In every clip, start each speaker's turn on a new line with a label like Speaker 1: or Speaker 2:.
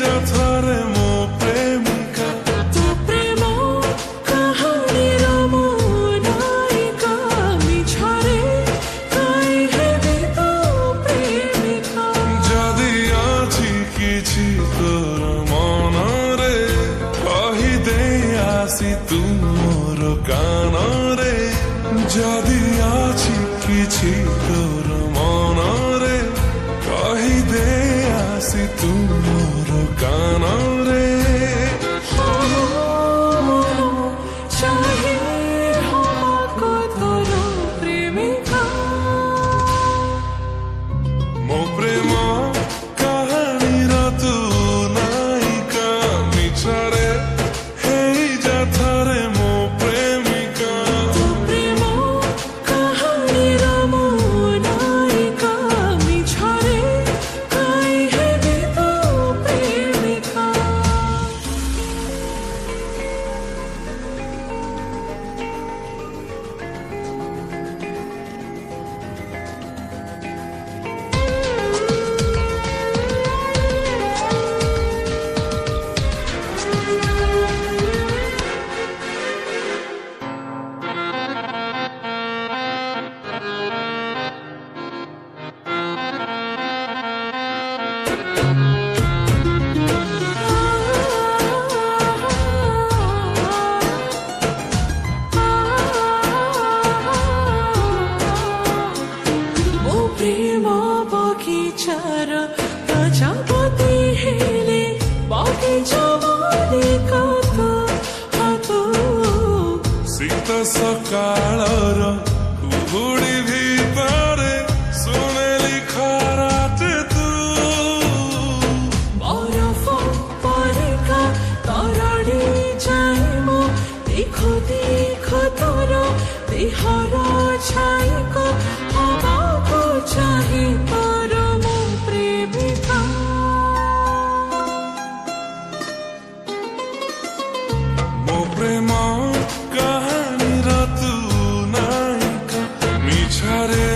Speaker 1: ଯା ଥରେ ମୋ ପ୍ରେମିକା
Speaker 2: ତୋ ପ୍ରେମ କାହାଣୀର ମୁଁ ନାୟିକା ମିଛରେ କାହିଁ ହେବି ତୋ ପ୍ରେମିକା
Speaker 1: ଯଦି ଅଛି କିଛି ତୋର ମନରେ କହିଦେ ଆସି ତୁ ମୋର କାନରେ ଯଦି ଅଛି କିଛି ତୋର ମନରେ କହିଦେ ଆସି ତୁ ମୋର କାନରେ
Speaker 2: ଚାहे हमको तोरो प्रेमिका
Speaker 1: ମୋ ପ୍ରେମ କାହାଣୀର ତୁ ନାୟିକା ମିଛରେ ହେଇଯା ଥରେ ମୋ ପ୍ରେମିକା
Speaker 2: ତୋ ପ୍ରେମ କାହାଣୀର ମୁଁ ନାୟିକା ମିଛରେ କାହିଁ ହେବି ତୋ ପ୍ରେମିକା ମୋ ପ୍ରେମ ବଗିଚାର ପ୍ରଜାପତି ହେଲେ ବଗିଚା ମାଲିକ ତୋ ହାତ
Speaker 1: ଶୀତ ସକାଳର କୁହୁଡ଼ି ଭିତରେ ଶୁଣିଲି ଖରାଟେ ତୁ
Speaker 2: ବରଫ ପରିକା ତରଳି ଯାଏ ମୋ ଦେଖ ଦେଖ ତୋର ଦେହର ଛାଇକ ହବାକୁ ଚାହେଁ ତୋର ମୋ ପ୍ରେମିକା
Speaker 1: ମୋ ପ୍ରେମ କାହାଣୀର ତୁ ନାୟିକା ମିଛରେ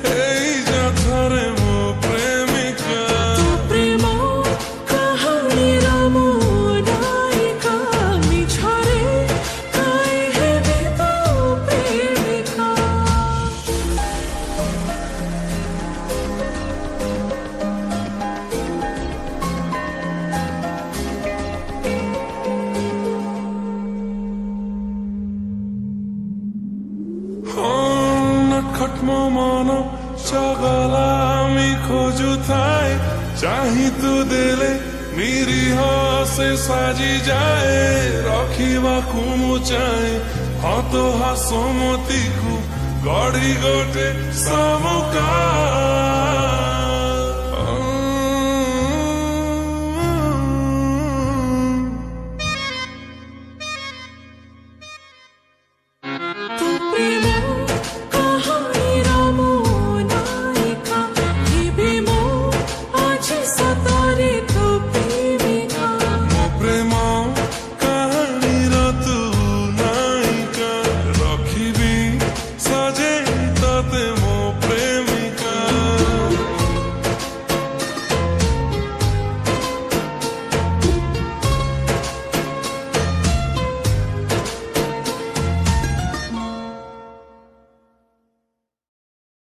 Speaker 1: ହେଇଯା ଥରେ ମୋ ପ୍ରେମିକା
Speaker 2: ତୋ ପ୍ରେମ କାହାଣୀର ମୁଁ ନାୟିକା ମିଛରେ କାହିଁ ହେବି ତୋ ପ୍ରେମିକା
Speaker 1: নখট মো মন চগলা আমি খোঁজুথাই চাহি তু দেলে নিরীহ সে সাজি যায় রখিবাকু মু চাহে হত হাসমতিকু গড়ি গোটে সমুকা